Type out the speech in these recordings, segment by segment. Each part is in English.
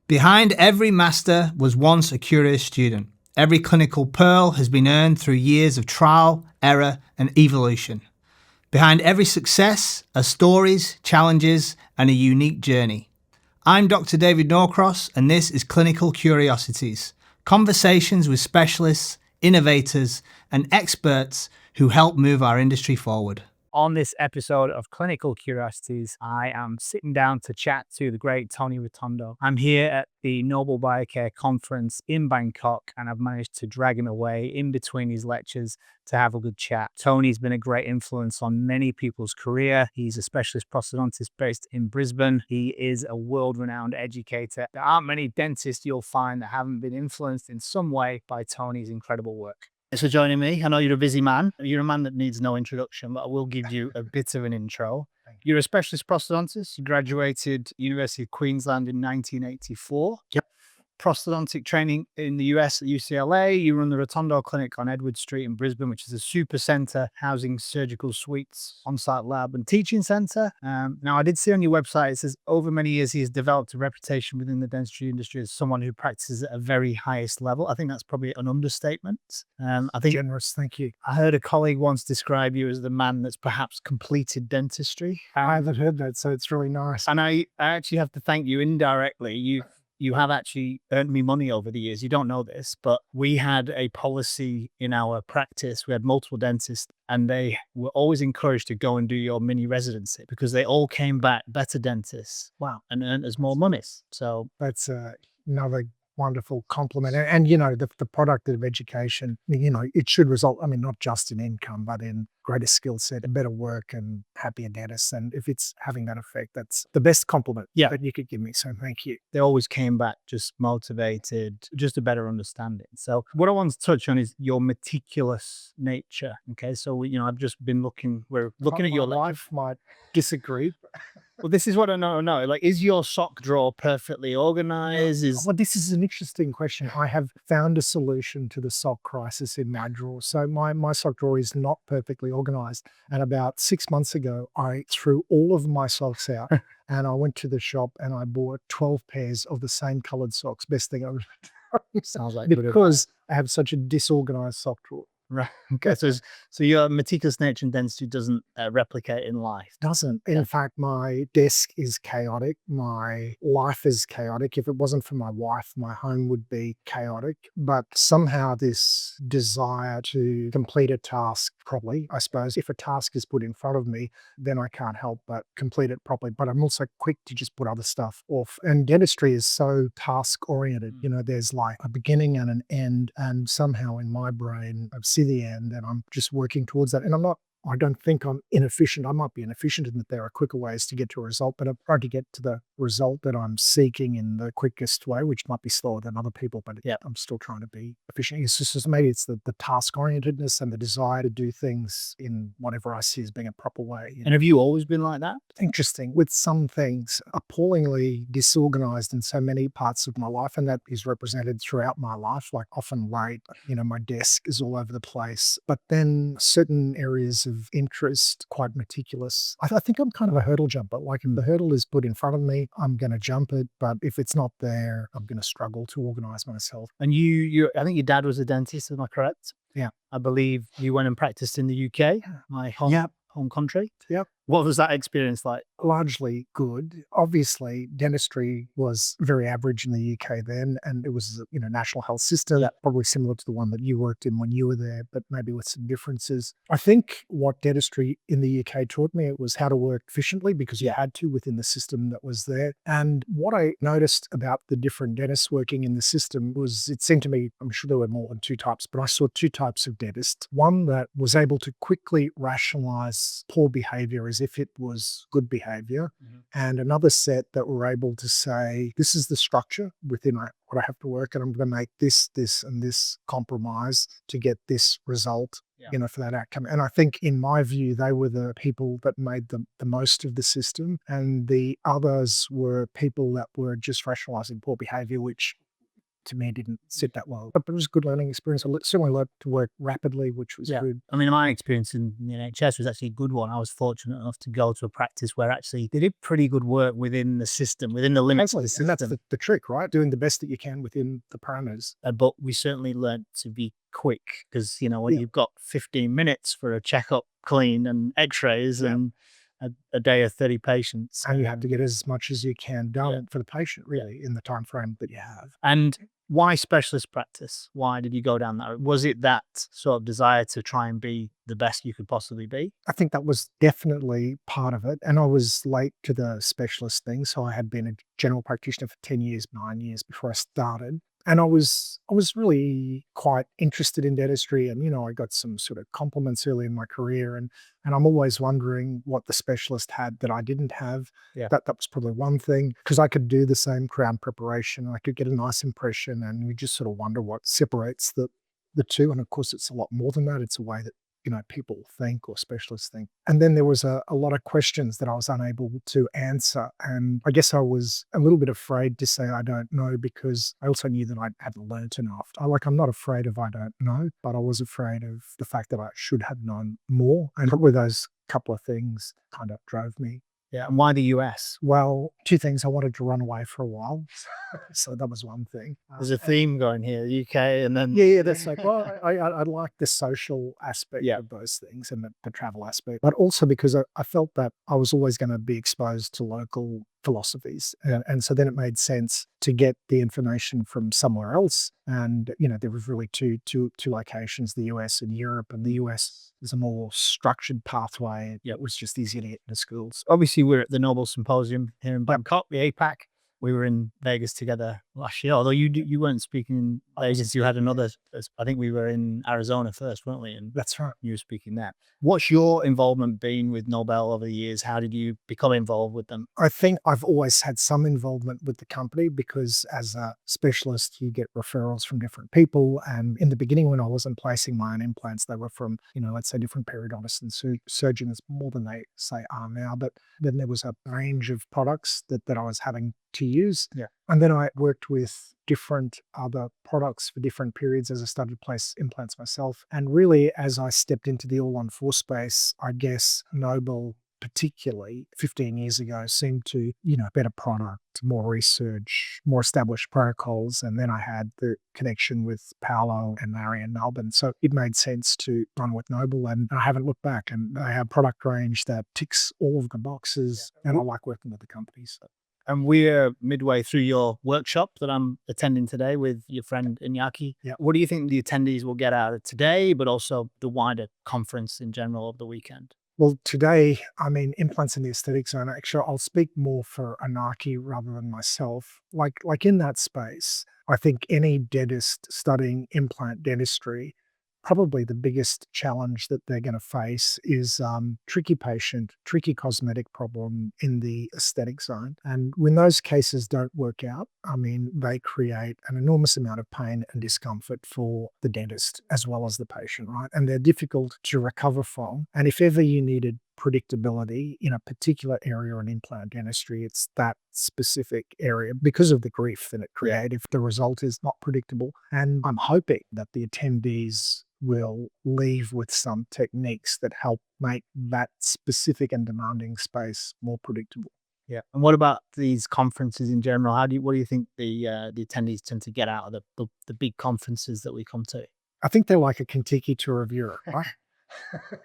Behind every master was once a curious student. Every clinical pearl has been earned through years of trial, error, and evolution. Behind every success are stories, challenges, and a unique journey. I'm Dr. David Norcross, and this is Clinical Curiosities, conversations with specialists, innovators, and experts who help move our industry forward. On this episode of Clinical Curiosities, I am sitting down to chat to the great Tony Rotondo. I'm here at the Nobel Biocare conference in Bangkok, and I've managed to drag him away in between his lectures to have a good chat. Tony's been a great influence on many people's career. He's a specialist prosthodontist based in Brisbane. He is a world-renowned educator. There aren't many dentists you'll find that haven't been influenced in some way by Tony's incredible work. Thanks for joining me. I know you're a busy man. You're a man that needs no introduction, but I will give you a bit of an intro. You're a specialist prosthodontist. You graduated University of Queensland in 1984. Yep. Prosthodontic training in the US at UCLA. You run the Ratando clinic on Edward Street in Brisbane, which is a super center housing surgical suites, on-site lab and teaching center. Now, I did see on your website, it says over many years, he has developed a reputation within the dentistry industry as someone who practices at a very highest level. I think that's probably an understatement. I think generous, thank you. I heard a colleague once describe you as the man that's perhaps completed dentistry. I haven't heard that, so it's really nice. And I actually have to thank you indirectly. You have actually earned me money over the years. You don't know this, but we had a policy in our practice. We had multiple dentists, and they were always encouraged to go and do your mini residency because they all came back better dentists. Wow. And earned us more money. So that's another wonderful compliment. And you know, the product of education, you know, it should result, I mean, not just in income, but in greater skill set and better work and happier dentists. And if it's having that effect, that's the best compliment that you could give me. So thank you. They always came back just motivated, just a better understanding. So what I want to touch on is your meticulous nature. Okay. So, you know, I've just been we're looking at your life might disagree. Well, this is what I know. Like, is your sock drawer perfectly organized? Well, this is an interesting question. I have found a solution to the sock crisis in my drawer. So my sock drawer is not perfectly organized. And about 6 months ago, I threw all of my socks out and I went to the shop and I bought 12 pairs of the same colored socks. Best thing I've ever Sounds like because I have such a disorganized sock drawer. Right. Okay. So your meticulous nature in dentistry doesn't replicate in life. Doesn't. In fact, my desk is chaotic. My life is chaotic. If it wasn't for my wife, my home would be chaotic. But somehow this desire to complete a task properly, I suppose, if a task is put in front of me, then I can't help but complete it properly. But I'm also quick to just put other stuff off. And dentistry is so task oriented. You know, there's like a beginning and an end. And somehow in my brain, I've the end and I'm just working towards that. And I don't think I'm inefficient. I might be inefficient in that there are quicker ways to get to a result, but I've tried to get to the result that I'm seeking in the quickest way, which might be slower than other people, but I'm still trying to be efficient. It's just maybe it's the task-orientedness and the desire to do things in whatever I see as being a proper way. And have you always been like that? Interesting. With some things, appallingly disorganized in so many parts of my life, and that is represented throughout my life, like often late, you know, my desk is all over the place, but then certain areas of interest, quite meticulous. I think I'm kind of a hurdle jumper. Like if the hurdle is put in front of me, I'm going to jump it. But if it's not there, I'm going to struggle to organize myself. And I think your dad was a dentist, am I correct? Yeah. I believe you went and practiced in the UK, my home country. Yep. What was that experience like? Largely good. Obviously, dentistry was very average in the UK then, and it was, you know, national health system, probably similar to the one that you worked in when you were there, but maybe with some differences. I think what dentistry in the UK taught me, it was how to work efficiently because you had to within the system that was there. And what I noticed about the different dentists working in the system was, it seemed to me, I'm sure there were more than two types, but I saw two types of dentists. One that was able to quickly rationalize poor behavior as if it was good behavior, and another set that were able to say, this is the structure within what I have to work, and I'm going to make this, and this compromise to get this result, you know, for that outcome. And I think in my view, they were the people that made the most of the system, and the others were people that were just rationalizing poor behavior, which to me didn't sit that well. But it was a good learning experience. I certainly learned to work rapidly, which was good. I mean, my experience in the NHS was actually a good one. I was fortunate enough to go to a practice where actually they did pretty good work within the system, within the limits of the system. And that's the trick, right? Doing the best that you can within the parameters. But we certainly learned to be quick because, you know, when you've got 15 minutes for a checkup, clean and x-rays and a day of 30 patients. And you have to get as much as you can done for the patient, really, in the time frame that you have. And why specialist practice? Why did you go down that? Was it that sort of desire to try and be the best you could possibly be? I think that was definitely part of it. And I was late to the specialist thing. So I had been a general practitioner for 10 years, 9 years before I started. And I was really quite interested in dentistry, and I got some sort of compliments early in my career, and I'm always wondering what the specialist had that I didn't have. That was probably one thing, because I could do the same crown preparation, I could get a nice impression, and you just sort of wonder what separates the two. And of course, it's a lot more than that. It's a way that people think, or specialists think. And then there was a lot of questions that I was unable to answer. And I guess I was a little bit afraid to say I don't know, because I also knew that I hadn't learnt enough. I'm not afraid of I don't know, but I was afraid of the fact that I should have known more. And probably those couple of things kind of drove me. Yeah. And why the US? Well, two things. I wanted to run away for a while. So that was one thing. There's a theme going here, UK, and then... Yeah, that's like, well, I like the social aspect of those things, and the travel aspect, but also because I felt that I was always going to be exposed to local philosophies. And so then it made sense to get the information from somewhere else. And, there was really two locations, the US and Europe. And the US is a more structured pathway. It was just easier to get into schools. Obviously, we're at the Nobel Symposium here in Bangkok, the APAC. We were in Vegas together last year, although you weren't speaking in Vegas. You had another, I think we were in Arizona first, weren't we? And that's right. You were speaking there. What's your involvement been with Nobel over the years? How did you become involved with them? I think I've always had some involvement with the company, because as a specialist, you get referrals from different people. And in the beginning, when I wasn't placing my own implants, they were from, let's say different periodontists and surgeons, more than they say are now. But then there was a range of products that I was having to use. And then I worked with different other products for different periods as I started to place implants myself. And really, as I stepped into the all-on-4 space, I guess Nobel, particularly 15 years ago, seemed to, better product, more research, more established protocols. And then I had the connection with Paolo and Larry in Melbourne. So it made sense to run with Nobel, and I haven't looked back. And they have a product range that ticks all of the boxes, and I like working with the companies. And we're midway through your workshop that I'm attending today with your friend Iñaki. What do you think the attendees will get out of today, but also the wider conference in general of the weekend? Well, today, implants in the aesthetic zone. Actually, I'll speak more for Iñaki rather than myself. Like in that space, I think any dentist studying implant dentistry, probably the biggest challenge that they're going to face is tricky patient, tricky cosmetic problem in the aesthetic zone. And when those cases don't work out, they create an enormous amount of pain and discomfort for the dentist as well as the patient, right? And they're difficult to recover from. And if ever you needed predictability in a particular area in implant dentistry, it's that specific area, because of the grief that it creates if the result is not predictable. And I'm hoping that the attendees will leave with some techniques that help make that specific and demanding space more predictable. Yeah. And what about these conferences in general? What do you think the attendees tend to get out of the big conferences that we come to? I think they're like a Kentucky tour of Europe, right?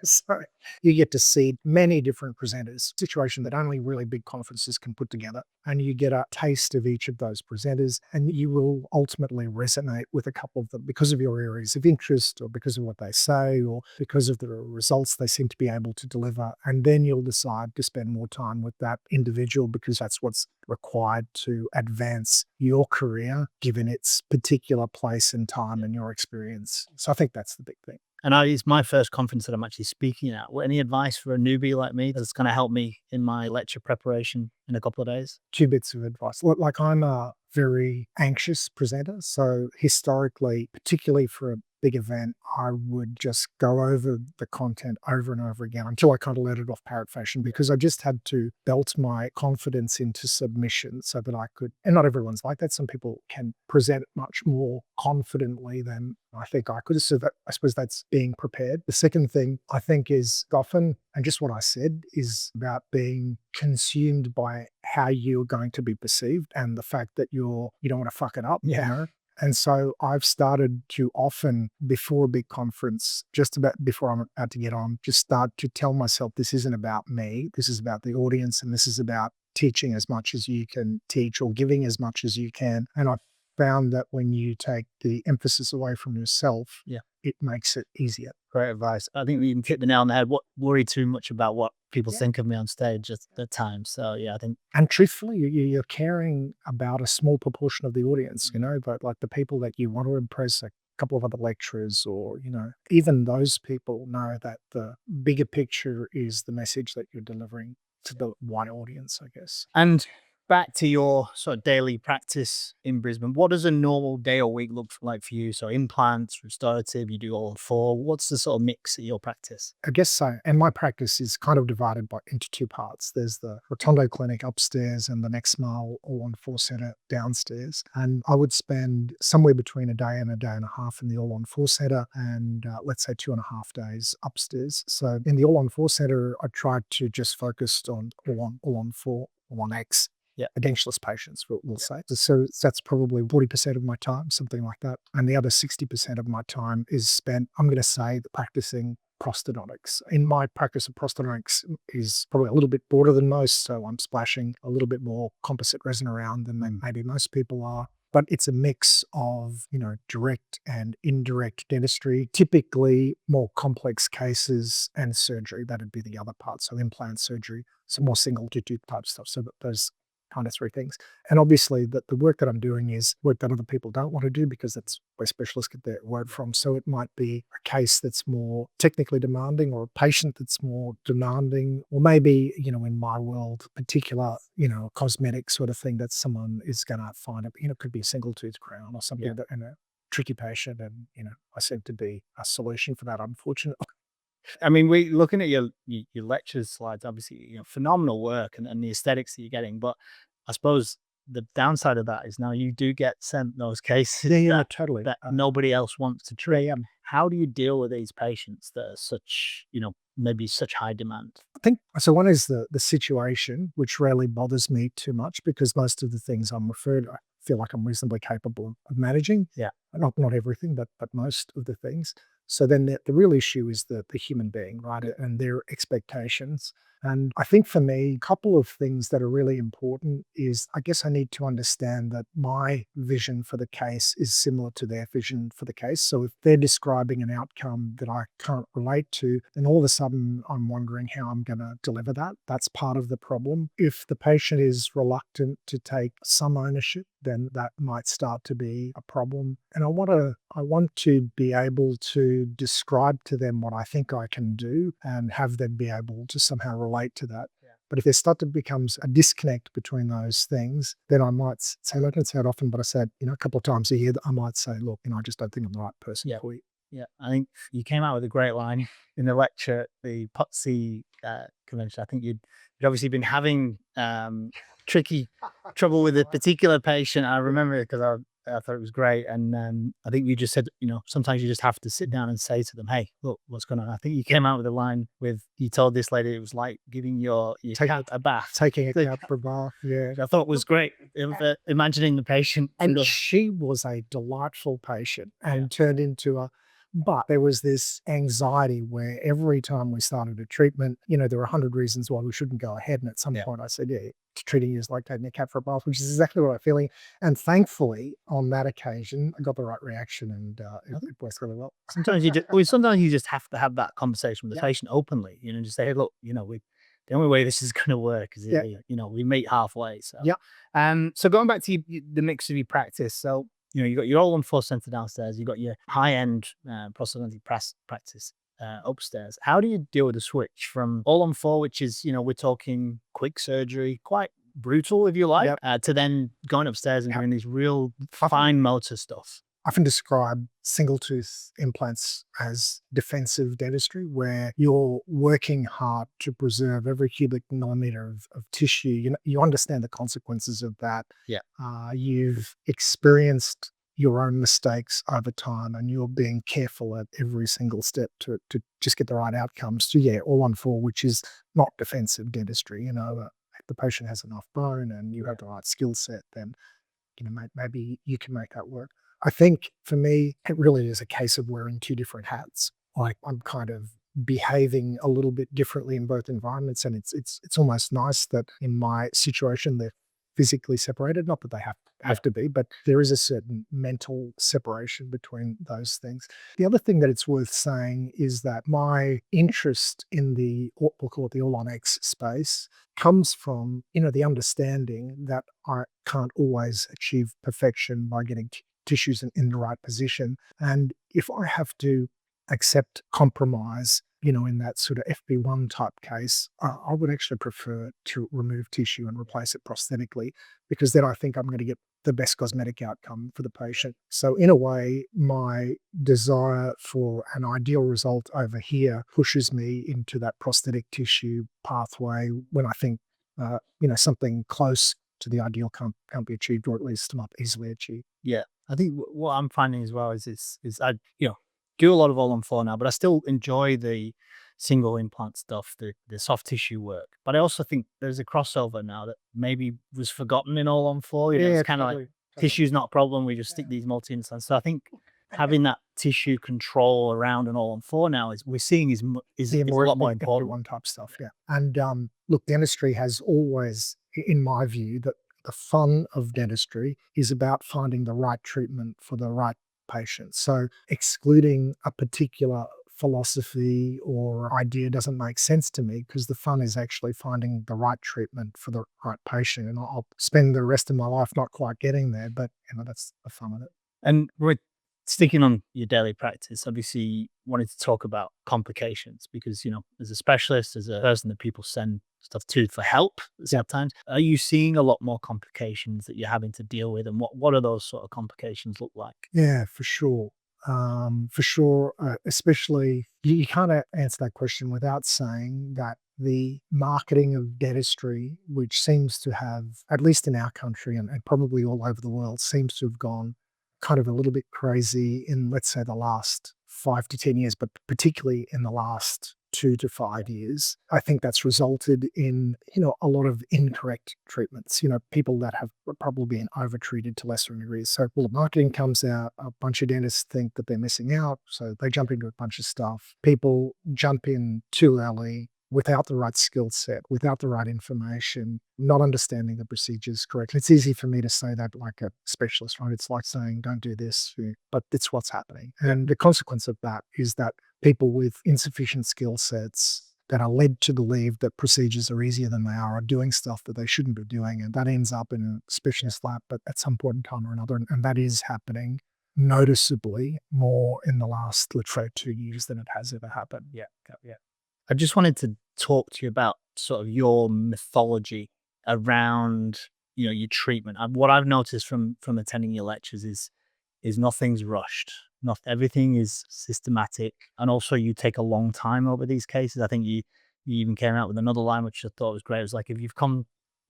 So you get to see many different presenters, situation that only really big conferences can put together. And you get a taste of each of those presenters, and you will ultimately resonate with a couple of them because of your areas of interest, or because of what they say, or because of the results they seem to be able to deliver. And then you'll decide to spend more time with that individual, because that's what's required to advance your career, given its particular place and time and your experience. So I think that's the big thing. And it's my first conference that I'm actually speaking at. Any advice for a newbie like me that's going to help me in my lecture preparation in a couple of days? 2 bits of advice. Like, I'm a very anxious presenter. So historically, particularly for a big event, I would just go over the content over and over again until I kind of let it off parrot fashion, because I just had to belt my confidence into submission so that I could, and not everyone's like that. Some people can present much more confidently than I think I could. So that, I suppose that's being prepared. The second thing I think is often, and just what I said, is about being consumed by how you're going to be perceived and the fact that you don't want to fuck it up. You know? And so I've started to often, before a big conference, just about before I'm about to get on, just start to tell myself, this isn't about me, this is about the audience, and this is about teaching as much as you can teach or giving as much as you can. And I found that when you take the emphasis away from yourself, it makes it easier. Great advice. I think you hit the nail on the head. What worry too much about what people think of me on stage at the time. So I think. And truthfully, you're caring about a small proportion of the audience, you know, but like the people that you want to impress, a couple of other lecturers, or, you know, even those people know that the bigger picture is the message that you're delivering to the wider audience, I guess. And back to your sort of daily practice in Brisbane, what does a normal day or week look like for you? So implants, restorative, you do all on 4. What's the sort of mix of your practice? I guess so. And my practice is kind of divided into 2 parts. There's the Ratando clinic upstairs and the Next Mile all-on-4 centre downstairs. And I would spend somewhere between a day and a day and a half in the all-on-4 centre, and let's say 2.5 days upstairs. So in the all-on-4 centre, I tried to just focus on all-on-4, all-on-X. Edentulous patients, we'll say. So that's probably 40% of my time, something like that. And the other 60% of my time is spent, I'm going to say, practicing prosthodontics. In my practice of prosthodontics is probably a little bit broader than most, so I'm splashing a little bit more composite resin around than maybe most people are. But it's a mix of, you know, direct and indirect dentistry, typically more complex cases, and surgery. That'd be the other part. So implant surgery, some more single to tooth type stuff. So those kind of 3 things. And obviously the work that I'm doing is work that other people don't want to do, because that's where specialists get their word from. So it might be a case that's more technically demanding, or a patient that's more demanding, or maybe, you know, in my world, particular, you know, cosmetic sort of thing that someone is going to find, you know, it could be a single tooth crown or something that, in a tricky patient. And, you know, I seem to be a solution for that, unfortunately. I mean, we looking at your lecture slides, obviously, you know, phenomenal work and the aesthetics that you're getting. But I suppose the downside of that is now you do get sent those cases Totally. that nobody else wants to treat. How do you deal with these patients that are such, you know, maybe such high demand? I think so. One is the situation, which rarely bothers me too much, because most of the things I'm referred, I feel like I'm reasonably capable of managing. Not everything, but most of the things. So then the real issue is the human being, right? And their expectations. And I think for me, a couple of things that are really important is, I guess I need to understand that my vision for the case is similar to their vision for the case. So if they're describing an outcome that I can't relate to, then all of a sudden I'm wondering how I'm going to deliver that. That's part of the problem. If the patient is reluctant to take some ownership, then that might start to be a problem. And I want to be able to describe to them what I think I can do, and have them be able to somehow relate to that. But if there start to becomes a disconnect between those things, then I might say, I don't say it often, but I said, you know, a couple of times a year, I might say, look, you know, I just don't think I'm the right person for you. Yeah, I think you came out with a great line in the lecture at the POTC convention. I think you'd obviously been having trouble with a particular patient. I remember it because I thought it was great. And I think you just said, you know, sometimes you just have to sit down and say to them, hey, look, what's going on? I think you came out with a line with, you told this lady it was like giving your cat a bath. Taking a cat for a bath, I thought it was great. Imagining the patient. And she was a delightful patient and turned into a, but there was this anxiety where every time we started a treatment, you know, there were 100 reasons why we shouldn't go ahead. And at some point I said, treating you is like taking a cat for a bath, which is exactly what I'm feeling. And thankfully, on that occasion, I got the right reaction, and it worked really well. Sometimes you just have to have that conversation with the patient openly, you know, just say, hey, look, you know, the only way this is going to work is, you know, we meet halfway. So, so going back to the mix of your practice. So, you know, you got your all-on-4 centre downstairs, you got your high-end prosthodontic practice upstairs. How do you deal with the switch from all-on-4, which is, you know, we're talking quick surgery, quite brutal if you like, to then going upstairs and doing these real fine motor stuff? often describe single tooth implants as defensive dentistry, where you're working hard to preserve every cubic millimeter of tissue. You understand the consequences of that. Yeah. You've experienced your own mistakes over time, and you're being careful at every single step to just get the right outcomes. So yeah, all on four, which is not defensive dentistry. If the patient has enough bone and you have the right skill set, then maybe you can make that work. I think for me, it really is a case of wearing two different hats. Like I'm kind of behaving a little bit differently in both environments, and it's almost nice that in my situation they're physically separated. Not that they have to be, but there is a certain mental separation between those things. The other thing that it's worth saying is that my interest in we'll call it the all-on-X space comes from, the understanding that I can't always achieve perfection by getting tissues in the right position. And if I have to accept compromise, in that sort of FB1 type case, I would actually prefer to remove tissue and replace it prosthetically, because then I think I'm going to get the best cosmetic outcome for the patient. So in a way, my desire for an ideal result over here pushes me into that prosthetic tissue pathway when I think, something close to the ideal can't be achieved, or at least not easily achieved. Yeah. I think what I'm finding as well is I do a lot of all on four now, but I still enjoy the single implant stuff, the soft tissue work. But I also think there's a crossover now that maybe was forgotten in all on four. It's kind of like tissue's not a problem. We just stick these multi implants. So I think having that tissue control around an all on four now we're seeing is a lot more important. One type stuff, yeah. And look, dentistry has always, in my view, that the fun of dentistry is about finding the right treatment for the right patient. So excluding a particular philosophy or idea doesn't make sense to me, because the fun is actually finding the right treatment for the right patient. And I'll spend the rest of my life not quite getting there, but that's the fun of it. And we're sticking on your daily practice, obviously wanted to talk about complications, because, as a specialist, as a person that people send stuff to for help sometimes, are you seeing a lot more complications that you're having to deal with? And what are those sort of complications look like? Yeah, for sure. Especially, you can't answer that question without saying that the marketing of dentistry, which seems to have, at least in our country and probably all over the world, seems to have gone kind of a little bit crazy in, let's say, the last 5 to 10 years, but particularly in the last 2 to 5 years. I think that's resulted in, a lot of incorrect treatments, people that have probably been overtreated to lesser degrees. So, the marketing comes out, a bunch of dentists think that they're missing out, so they jump into a bunch of stuff. People jump in too early, without the right skill set, without the right information, not understanding the procedures correctly. It's easy for me to say that like a specialist, right? It's like saying, don't do this, but it's what's happening. And the consequence of that is that people with insufficient skill sets that are led to believe that procedures are easier than they are doing stuff that they shouldn't be doing. And that ends up in a specialist lap at some point in time or another. And that is happening noticeably more in the last, let's say, 2 years than it has ever happened. Yeah. I just wanted to talk to you about sort of your mythology around, your treatment. And what I've noticed from attending your lectures is nothing's rushed. Not everything is systematic, and also you take a long time over these cases. I think you even came out with another line which I thought was great. It was like,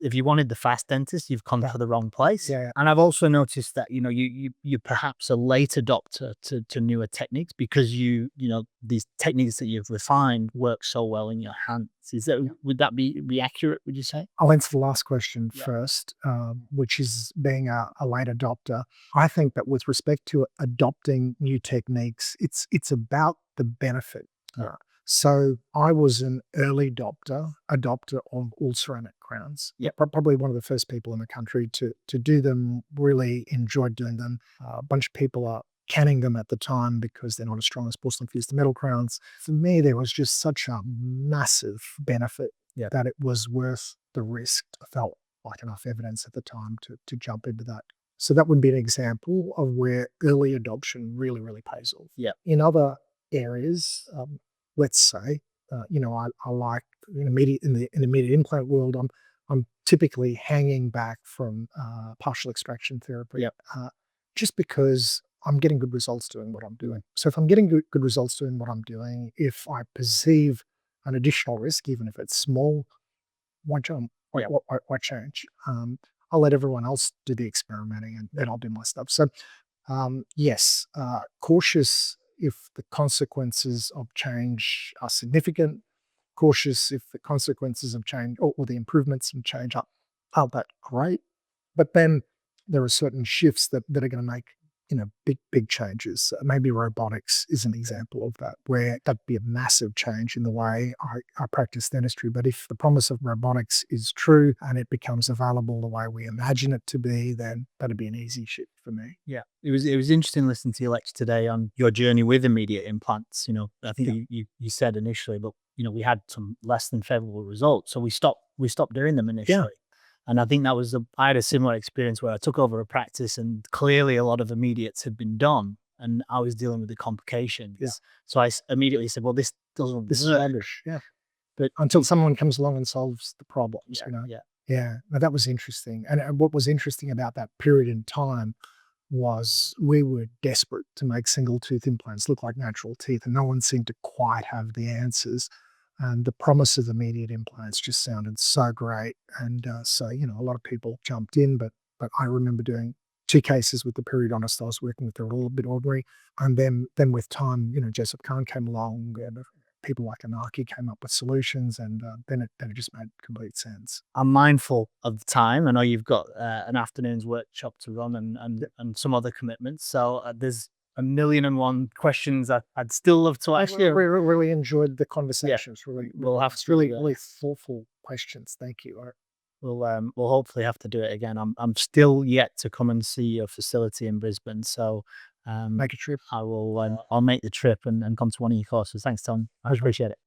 if you wanted the fast dentist, you've come to the wrong place. Yeah. And I've also noticed that, you perhaps a late adopter to newer techniques, because these techniques that you've refined work so well in your hands. Would that be accurate, would you say? I'll answer the last question first, which is being a late adopter. I think that with respect to adopting new techniques, it's about the benefit. So I was an early adopter of all ceramic crowns. Probably one of the first people in the country to do them, really enjoyed doing them. A bunch of people are canning them at the time because they're not as strong as porcelain fused to metal crowns. For me, there was just such a massive benefit that it was worth the risk. I felt like enough evidence at the time to jump into that. So that would be an example of where early adoption really, really pays off. In other areas, let's say, I like in the immediate implant world, I'm typically hanging back from partial extraction therapy, just because I'm getting good results doing what I'm doing. So if I'm getting good results doing what I'm doing, if I perceive an additional risk, even if it's small, why jump? Why change? I'll let everyone else do the experimenting, and then I'll do my stuff. So yes, cautious if the consequences of change are significant, cautious if the consequences of change or the improvements in change aren't that great. But then there are certain shifts that are going to make big changes. Maybe robotics is an example of that, where that'd be a massive change in the way I practice dentistry. But if the promise of robotics is true and it becomes available the way we imagine it to be, then that'd be an easy shift for me. Yeah, it was interesting listening to your lecture today on your journey with immediate implants. I think you said initially, but we had some less than favorable results, so we stopped doing them initially. And I think that was I had a similar experience where I took over a practice and clearly a lot of immediates had been done and I was dealing with the complications. Yeah. So I immediately said, well, this doesn't This is work. rubbish. Yeah. But until someone comes along and solves the problems, Yeah. Yeah. Now, that was interesting. And what was interesting about that period in time was we were desperate to make single tooth implants look like natural teeth, and no one seemed to quite have the answers. And the promise of immediate implants just sounded so great. And so, a lot of people jumped in, but I remember doing 2 cases with the periodontist I was working with. They were a little bit ordinary. And then with time, Joseph Kahn came along, and people like Anarchy came up with solutions, and then it just made complete sense. I'm mindful of the time. I know you've got an afternoon's workshop to run and some other commitments. So there's 1,000,001 questions I'd still love to ask you. We really enjoyed the conversations. We'll have to really thoughtful questions. Thank you. We'll hopefully have to do it again. I'm still yet to come and see your facility in Brisbane, so Make a trip. I will. I'll make the trip and come to one of your courses. Thanks, Tom. I appreciate it.